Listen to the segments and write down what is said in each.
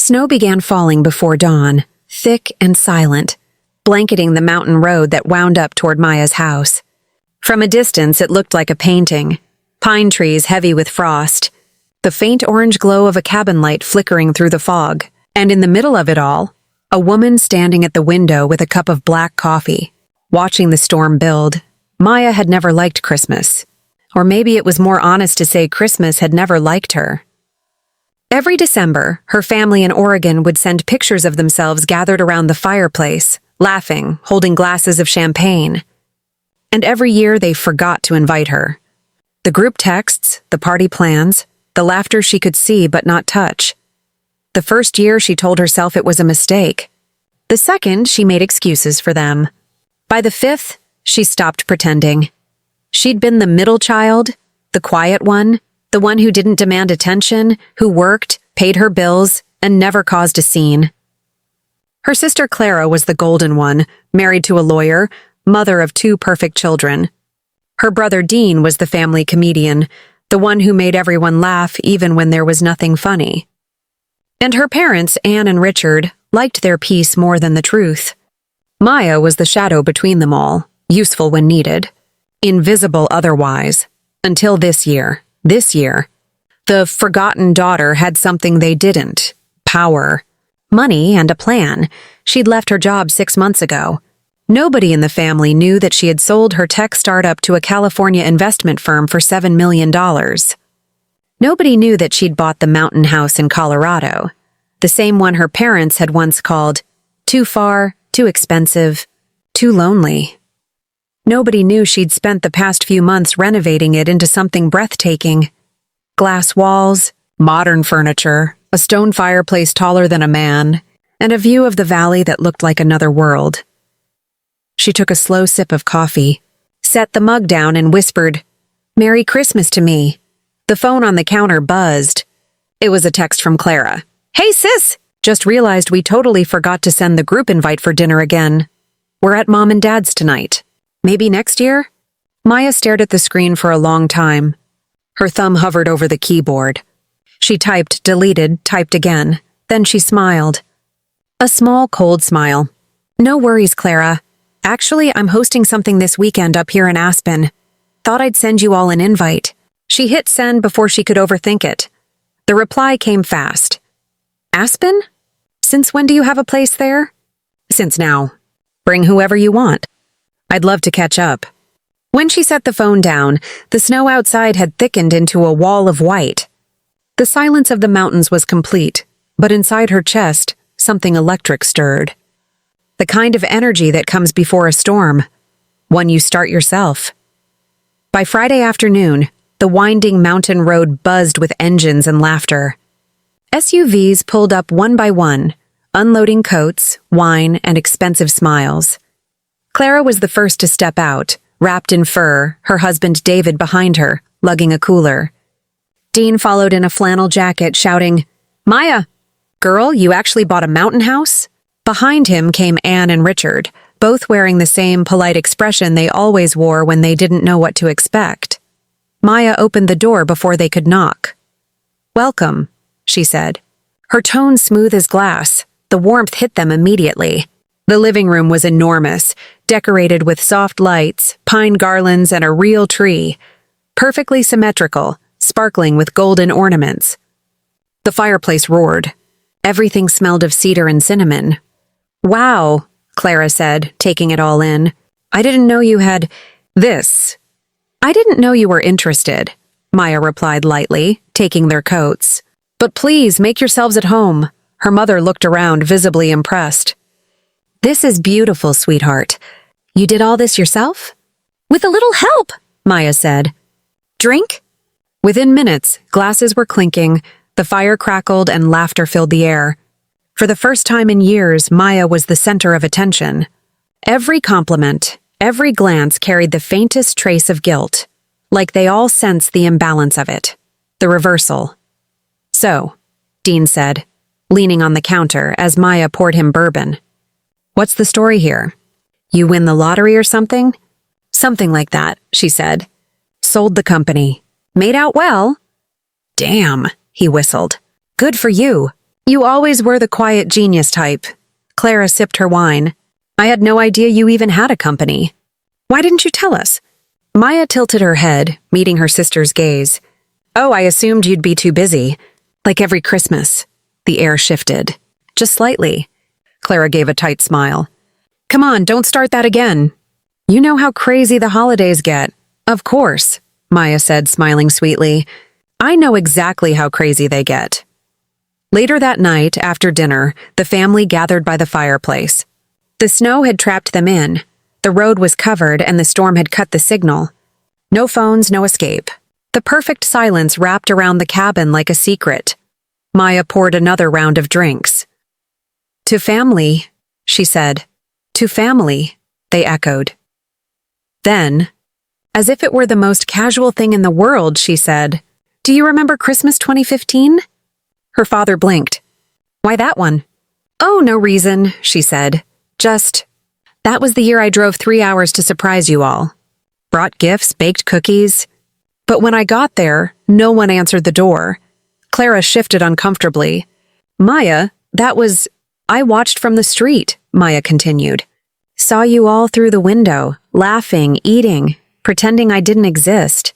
Snow began falling before dawn, thick and silent, blanketing the mountain road that wound up toward Maya's house. From a distance, it looked like a painting. Pine trees heavy with frost, the faint orange glow of a cabin light flickering through the fog, and in the middle of it all, a woman standing at the window with a cup of black coffee, watching the storm build. Maya had never liked Christmas. Or maybe it was more honest to say Christmas had never liked her. Every December, her family in Oregon would send pictures of themselves gathered around the fireplace, laughing, holding glasses of champagne. And every year they forgot to invite her. The group texts, the party plans, the laughter she could see but not touch. The first year she told herself it was a mistake. The second, she made excuses for them. By the fifth, she stopped pretending. She'd been the middle child, the quiet one, the one who didn't demand attention, who worked, paid her bills, and never caused a scene. Her sister Clara was the golden one, married to a lawyer, mother of 2 perfect children. Her brother Dean was the family comedian, the one who made everyone laugh even when there was nothing funny. And her parents, Anne and Richard, liked their peace more than the truth. Maya was the shadow between them all, useful when needed, invisible otherwise, until this year. This year, the forgotten daughter had something they didn't: power, money, and a plan. She'd left her job 6 months ago. Nobody in the family knew that she had sold her tech startup to a California investment firm for $7 million. Nobody knew that she'd bought the mountain house in Colorado, the same one her parents had once called too far, too expensive, too lonely. Nobody knew she'd spent the past few months renovating it into something breathtaking. Glass walls, modern furniture, a stone fireplace taller than a man, and a view of the valley that looked like another world. She took a slow sip of coffee, set the mug down and whispered, "Merry Christmas" to me. The phone on the counter buzzed. It was a text from Clara. "Hey sis! Just realized we totally forgot to send the group invite for dinner again. We're at Mom and Dad's tonight. Maybe next year?" Maya stared at the screen for a long time. Her thumb hovered over the keyboard. She typed, deleted, typed again. Then she smiled. A small, cold smile. "No worries, Clara. Actually, I'm hosting something this weekend up here in Aspen. Thought I'd send you all an invite." She hit send before she could overthink it. The reply came fast. "Aspen? Since when do you have a place there?" "Since now. Bring whoever you want. I'd love to catch up." When she set the phone down, the snow outside had thickened into a wall of white. The silence of the mountains was complete, but inside her chest, something electric stirred. The kind of energy that comes before a storm, one you start yourself. By Friday afternoon, the winding mountain road buzzed with engines and laughter. SUVs pulled up one by one, unloading coats, wine, and expensive smiles. Clara was the first to step out, wrapped in fur, her husband David behind her, lugging a cooler. Dean followed in a flannel jacket, shouting, "Maya! Girl, you actually bought a mountain house?" Behind him came Anne and Richard, both wearing the same polite expression they always wore when they didn't know what to expect. Maya opened the door before they could knock. "Welcome," she said. Her tone smooth as glass. The warmth hit them immediately. The living room was enormous, decorated with soft lights, pine garlands, and a real tree. Perfectly symmetrical, sparkling with golden ornaments. The fireplace roared. Everything smelled of cedar and cinnamon. "Wow," Clara said, taking it all in. "I didn't know you had this." "I didn't know you were interested," Maya replied lightly, taking their coats. "But please, make yourselves at home." Her mother looked around, visibly impressed. "This is beautiful, sweetheart. You did all this yourself?" "With a little help," Maya said. "Drink?" Within minutes, glasses were clinking, the fire crackled, and laughter filled the air. For the first time in years, Maya was the center of attention. Every compliment, every glance carried the faintest trace of guilt, like they all sensed the imbalance of it, the reversal. "So," Dean said, leaning on the counter as Maya poured him bourbon. "What's the story here? You win the lottery or something?" "Something like that," she said. "Sold the company. Made out well." "Damn," he whistled. "Good for you. You always were the quiet genius type. Clara sipped her wine. I had no idea you even had a company. Why didn't you tell us? Maya tilted her head, meeting her sister's gaze. Oh, I assumed you'd be too busy. Like every Christmas. The air shifted. Just slightly. Clara gave a tight smile. Come on, don't start that again. You know how crazy the holidays get. Of course, Maya said, smiling sweetly. I know exactly how crazy they get. Later that night, after dinner, the family gathered by the fireplace. The snow had trapped them in. The road was covered and the storm had cut the signal. No phones, no escape. The perfect silence wrapped around the cabin like a secret. Maya poured another round of drinks. To family, she said. To family, they echoed. Then, as if it were the most casual thing in the world, she said, Do you remember Christmas 2015? Her father blinked. Why that one? Oh, no reason, she said. Just, that was the year I drove 3 hours to surprise you all. Brought gifts, baked cookies. But when I got there, no one answered the door. Clara shifted uncomfortably. Maya, I watched from the street, Maya continued. Saw you all through the window, laughing, eating, pretending I didn't exist.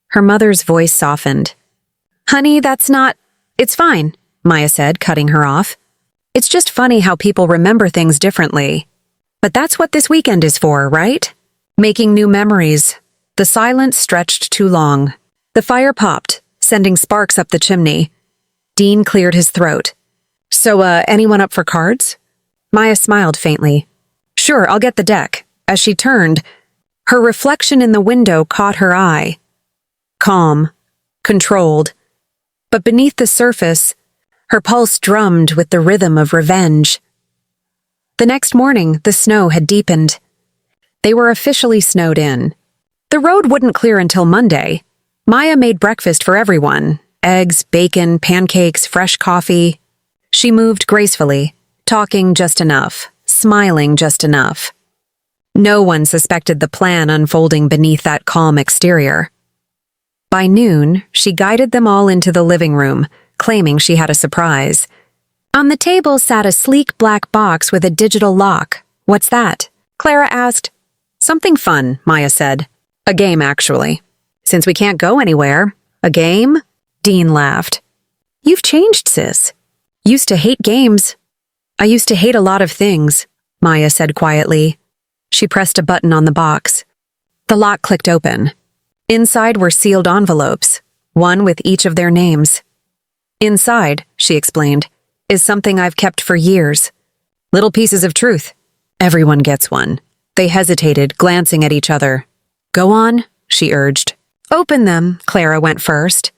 Her mother's voice softened. Honey, it's fine, Maya said, cutting her off. It's just funny how people remember things differently. But that's what this weekend is for, right? Making new memories. The silence stretched too long. The fire popped, sending sparks up the chimney. Dean cleared his throat. So, anyone up for cards? Maya smiled faintly. Sure, I'll get the deck. As she turned, her reflection in the window caught her eye. Calm, controlled. But beneath the surface, her pulse drummed with the rhythm of revenge. The next morning, the snow had deepened. They were officially snowed in. The road wouldn't clear until Monday. Maya made breakfast for everyone. Eggs, bacon, pancakes, fresh coffee. She moved gracefully, talking just enough, smiling just enough. No one suspected the plan unfolding beneath that calm exterior. By noon, she guided them all into the living room, claiming she had a surprise. On the table sat a sleek black box with a digital lock. What's that? Clara asked. Something fun, Maya said. A game, actually. Since we can't go anywhere. A game? Dean laughed. You've changed, sis. Used to hate games. I used to hate a lot of things, Maya said quietly. She pressed a button on the box. The lock clicked open. Inside were sealed envelopes, one with each of their names. Inside, she explained, is something I've kept for years. Little pieces of truth. Everyone gets one. They hesitated, glancing at each other. Go on, she urged. Open them, Clara went first.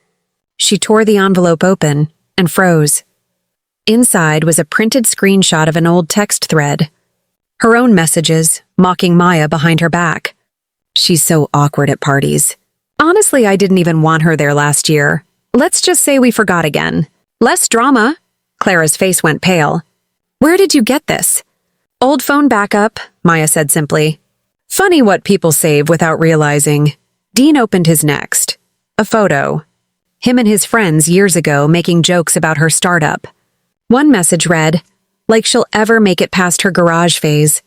She tore the envelope open and froze. Inside was a printed screenshot of an old text thread. Her own messages, mocking Maya behind her back. She's so awkward at parties. Honestly, I didn't even want her there last year. Let's just say we forgot again. Less drama. Clara's face went pale. Where did you get this? Old phone backup, Maya said simply. Funny what people save without realizing. Dean opened his next. A photo. Him and his friends years ago making jokes about her startup. One message read, like she'll ever make it past her garage phase.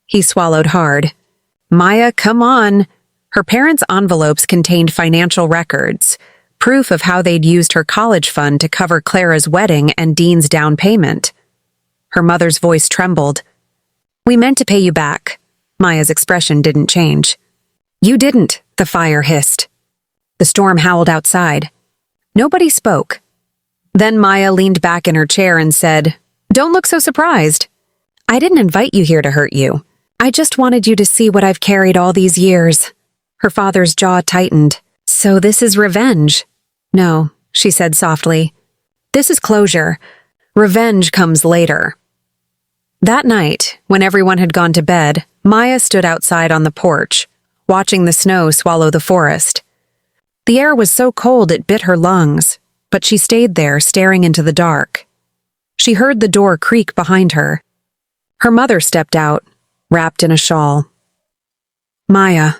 He swallowed hard. Maya, come on. Her parents' envelopes contained financial records, proof of how they'd used her college fund to cover Clara's wedding and Dean's down payment. Her mother's voice trembled. We meant to pay you back. Maya's expression didn't change. You didn't, the fire hissed. The storm howled outside. Nobody spoke. Then Maya leaned back in her chair and said, Don't look so surprised. I didn't invite you here to hurt you. I just wanted you to see what I've carried all these years. Her father's jaw tightened. So this is revenge. No, she said softly. This is closure. Revenge comes later. That night, when everyone had gone to bed, Maya stood outside on the porch, watching the snow swallow the forest. The air was so cold it bit her lungs, but she stayed there staring into the dark. She heard the door creak behind her. Her mother stepped out, wrapped in a shawl. Maya,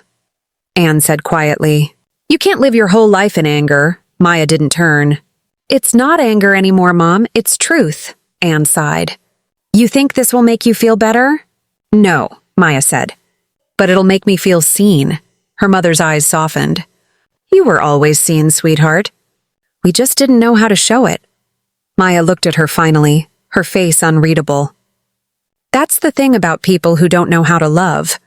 Anne said quietly. You can't live your whole life in anger. Maya didn't turn. It's not anger anymore, Mom. It's truth, Anne sighed. You think this will make you feel better? No, Maya said. But it'll make me feel seen. Her mother's eyes softened. You were always seen, sweetheart. We just didn't know how to show it. Maya looked at her finally, her face unreadable. That's the thing about people who don't know how to love.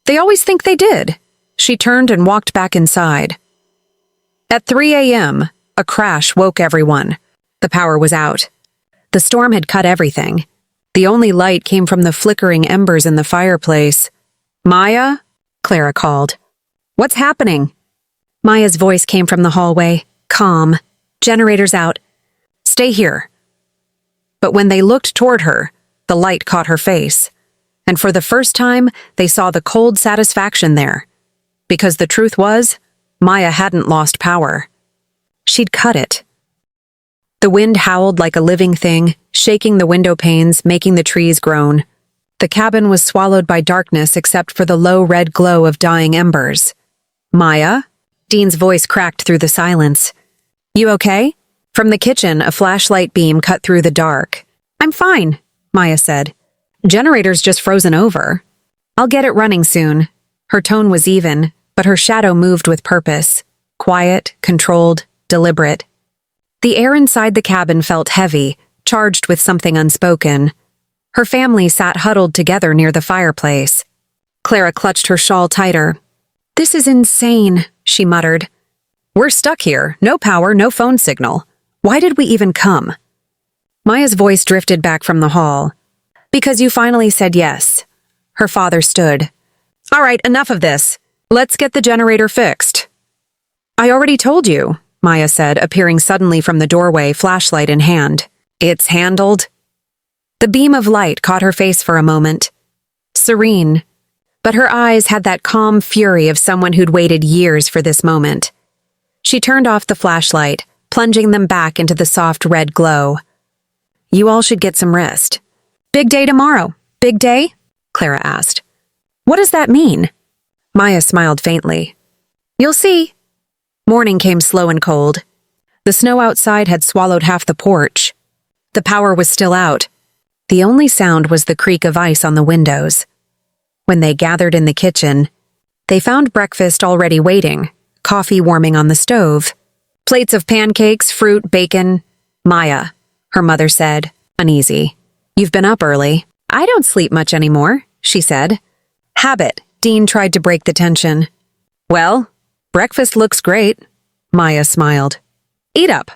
They always think they did. She turned and walked back inside. At 3 a.m., a crash woke everyone. The power was out. The storm had cut everything. The only light came from the flickering embers in the fireplace. Maya? Clara called. What's happening? Maya's voice came from the hallway, calm. Generators out. Stay here. But when they looked toward her, the light caught her face. And for the first time, they saw the cold satisfaction there. Because the truth was, Maya hadn't lost power. She'd cut it. The wind howled like a living thing, shaking the window panes, making the trees groan. The cabin was swallowed by darkness except for the low red glow of dying embers. Maya? Dean's voice cracked through the silence. You okay? From the kitchen, a flashlight beam cut through the dark. I'm fine, Maya said. Generator's just frozen over. I'll get it running soon. Her tone was even, but her shadow moved with purpose. Quiet, controlled, deliberate. The air inside the cabin felt heavy, charged with something unspoken. Her family sat huddled together near the fireplace. Clara clutched her shawl tighter. This is insane, she muttered. We're stuck here, no power, no phone signal. Why did we even come? Maya's voice drifted back from the hall. Because you finally said yes. Her father stood. All right, enough of this. Let's get the generator fixed. I already told you, Maya said, appearing suddenly from the doorway, flashlight in hand. It's handled. The beam of light caught her face for a moment. Serene. But her eyes had that calm fury of someone who'd waited years for this moment. She turned off the flashlight, plunging them back into the soft red glow. You all should get some rest. Big day tomorrow. Big day? Clara asked. What does that mean? Maya smiled faintly. You'll see. Morning came slow and cold. The snow outside had swallowed half the porch. The power was still out. The only sound was the creak of ice on the windows. When they gathered in the kitchen, they found breakfast already waiting, coffee warming on the stove. Plates of pancakes, fruit, bacon. Maya, her mother said, uneasy. You've been up early. I don't sleep much anymore, she said. Habit, Dean tried to break the tension. Well, breakfast looks great, Maya smiled. Eat up.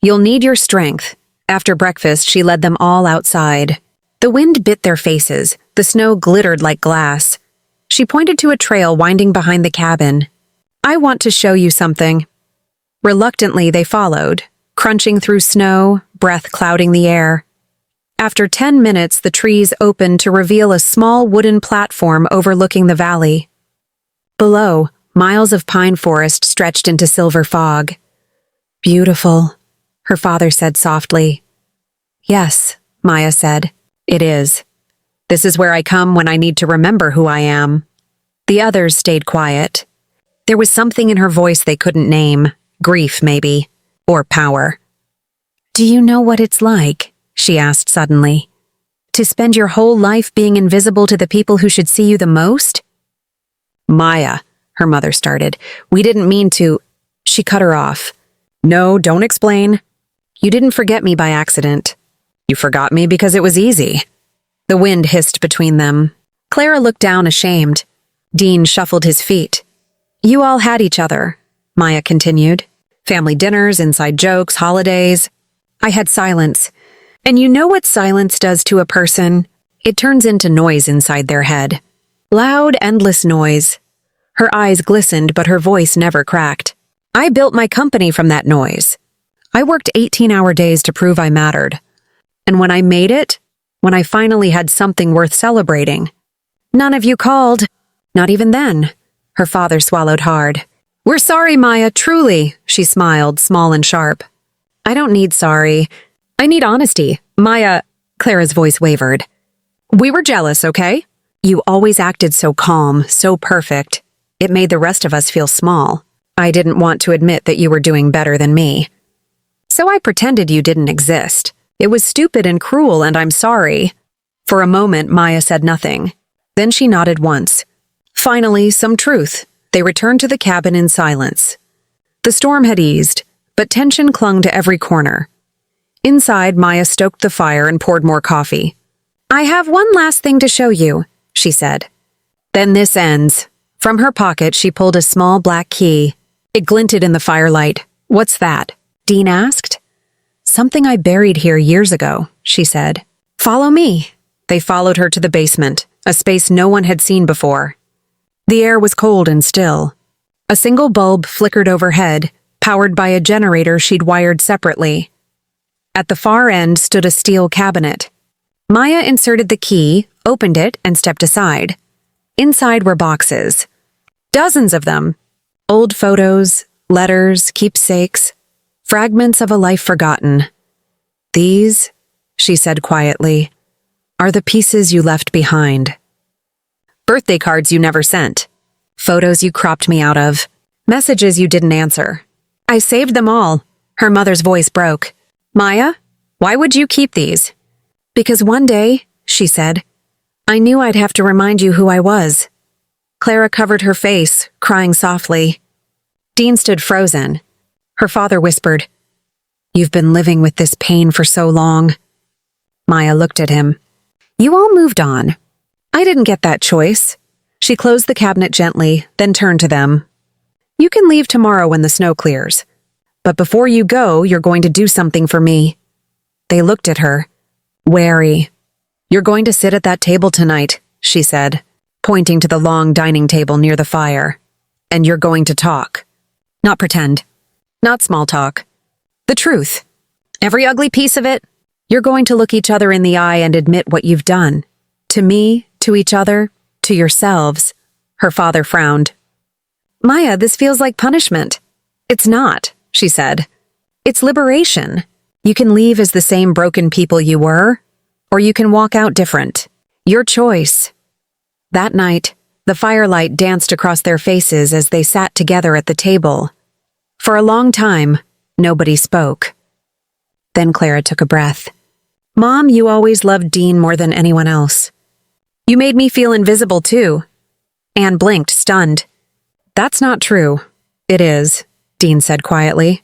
You'll need your strength. After breakfast, she led them all outside. The wind bit their faces. The snow glittered like glass. She pointed to a trail winding behind the cabin. I want to show you something. Reluctantly, they followed, crunching through snow, breath clouding the air. After 10 minutes, the trees opened to reveal a small wooden platform overlooking the valley. Below, miles of pine forest stretched into silver fog. Beautiful, her father said softly. Yes, Maya said, it is. This is where I come when I need to remember who I am. The others stayed quiet. There was something in her voice they couldn't name. Grief, maybe. Or power. Do you know what it's like? She asked suddenly. To spend your whole life being invisible to the people who should see you the most? Maya, her mother started. We didn't mean to. She cut her off. No, don't explain. You didn't forget me by accident. You forgot me because it was easy. The wind hissed between them. Clara looked down ashamed. Dean shuffled his feet. You all had each other, Maya continued. Family dinners, inside jokes, holidays. I had silence. And you know what silence does to a person? It turns into noise inside their head. Loud, endless noise. Her eyes glistened, but her voice never cracked. I built my company from that noise. I worked 18-hour days to prove I mattered. And when I made it, when I finally had something worth celebrating, none of you called. Not even then. Her father swallowed hard. We're sorry, Maya, truly, she smiled, small and sharp. I don't need sorry. I need honesty. Maya, Clara's voice wavered. We were jealous, okay? You always acted so calm, so perfect. It made the rest of us feel small. I didn't want to admit that you were doing better than me. So I pretended you didn't exist. It was stupid and cruel, and I'm sorry." For a moment, Maya said nothing. Then she nodded once. Finally, some truth. They returned to the cabin in silence. The storm had eased, but tension clung to every corner. Inside, Maya stoked the fire and poured more coffee. "I have one last thing to show you," she said. "Then this ends." From her pocket, she pulled a small black key. It glinted in the firelight. "What's that?" Dean asked. "Something I buried here years ago," she said. "Follow me." They followed her to the basement, a space no one had seen before. The air was cold and still. A single bulb flickered overhead, powered by a generator she'd wired separately. At the far end stood a steel cabinet. Maya inserted the key, opened it, and stepped aside. Inside were boxes. Dozens of them. Old photos, letters, keepsakes, fragments of a life forgotten. "These," she said quietly, "are the pieces you left behind. Birthday cards you never sent. Photos you cropped me out of. Messages you didn't answer. I saved them all." Her mother's voice broke. "Maya, why would you keep these?" "Because one day," she said, "I knew I'd have to remind you who I was." Clara covered her face, crying softly. Dean stood frozen. Her father whispered, "You've been living with this pain for so long." Maya looked at him. "You all moved on. I didn't get that choice." She closed the cabinet gently, then turned to them. "You can leave tomorrow when the snow clears. But before you go, you're going to do something for me." They looked at her, wary. "You're going to sit at that table tonight," she said, pointing to the long dining table near the fire. "And you're going to talk. Not pretend. Not small talk. The truth. Every ugly piece of it. You're going to look each other in the eye and admit what you've done. To me, to each other, to yourselves." Her father frowned. "Maya, this feels like punishment." "It's not," she said. "It's liberation. You can leave as the same broken people you were, or you can walk out different. Your choice." That night, the firelight danced across their faces as they sat together at the table. For a long time, nobody spoke. Then Clara took a breath. "Mom, you always loved Dean more than anyone else. You made me feel invisible, too." Anne blinked, stunned. "That's not true." "It is," Dean said quietly.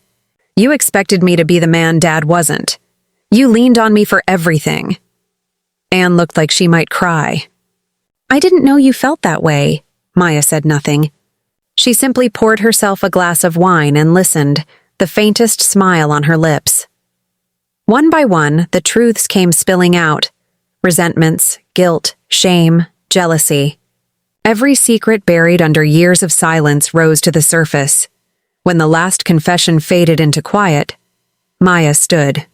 "You expected me to be the man Dad wasn't. You leaned on me for everything." Anne looked like she might cry. "I didn't know you felt that way." Maya said nothing. She simply poured herself a glass of wine and listened, the faintest smile on her lips. One by one, the truths came spilling out. Resentments, guilt, shame, jealousy. Every secret buried under years of silence rose to the surface. When the last confession faded into quiet, Maya stood.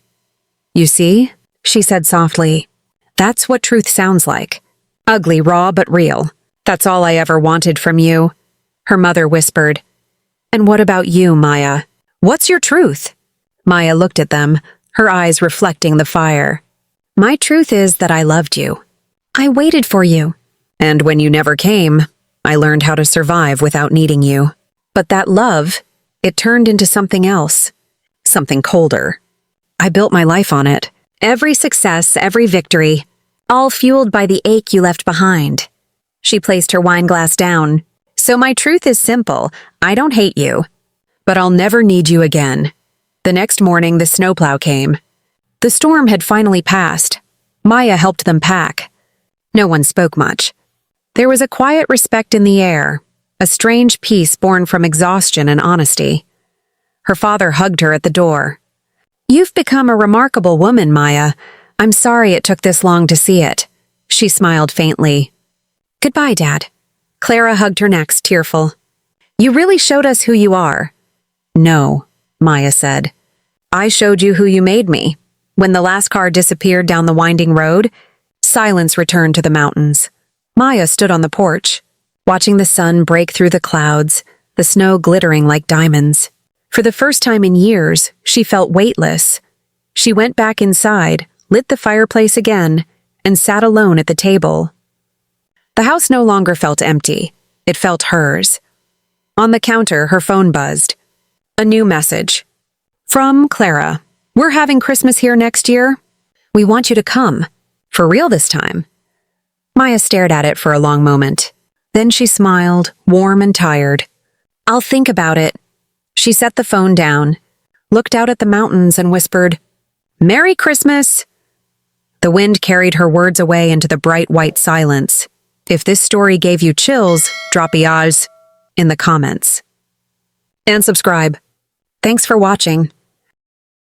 "You see?" she said softly. "That's what truth sounds like. Ugly, raw, but real. That's all I ever wanted from you." Her mother whispered. "And what about you, Maya? What's your truth?" Maya looked at them, her eyes reflecting the fire. "My truth is that I loved you. I waited for you. And when you never came, I learned how to survive without needing you. But that love, it turned into something else. Something colder. I built my life on it. Every success, every victory, all fueled by the ache you left behind." She placed her wine glass down. "So my truth is simple. I don't hate you. But I'll never need you again." The next morning, the snowplow came. The storm had finally passed. Maya helped them pack. No one spoke much. There was a quiet respect in the air, a strange peace born from exhaustion and honesty. Her father hugged her at the door. "You've become a remarkable woman, Maya. I'm sorry it took this long to see it." She smiled faintly. "Goodbye, Dad." Clara hugged her next, tearful. "You really showed us who you are." "No," Maya said. "I showed you who you made me." When the last car disappeared down the winding road, silence returned to the mountains. Maya stood on the porch, watching the sun break through the clouds, the snow glittering like diamonds. For the first time in years, she felt weightless. She went back inside, lit the fireplace again, and sat alone at the table. The house no longer felt empty. It felt hers. On the counter, her phone buzzed. A new message. From Clara. We're having Christmas here next year. We want you to come. For real this time." Maya stared at it for a long moment. Then she smiled, warm and tired. "I'll think about it." She set the phone down, looked out at the mountains and whispered, "Merry Christmas!" The wind carried her words away into the bright white silence. If this story gave you chills, drop eyes in the comments. And subscribe. Thanks for watching.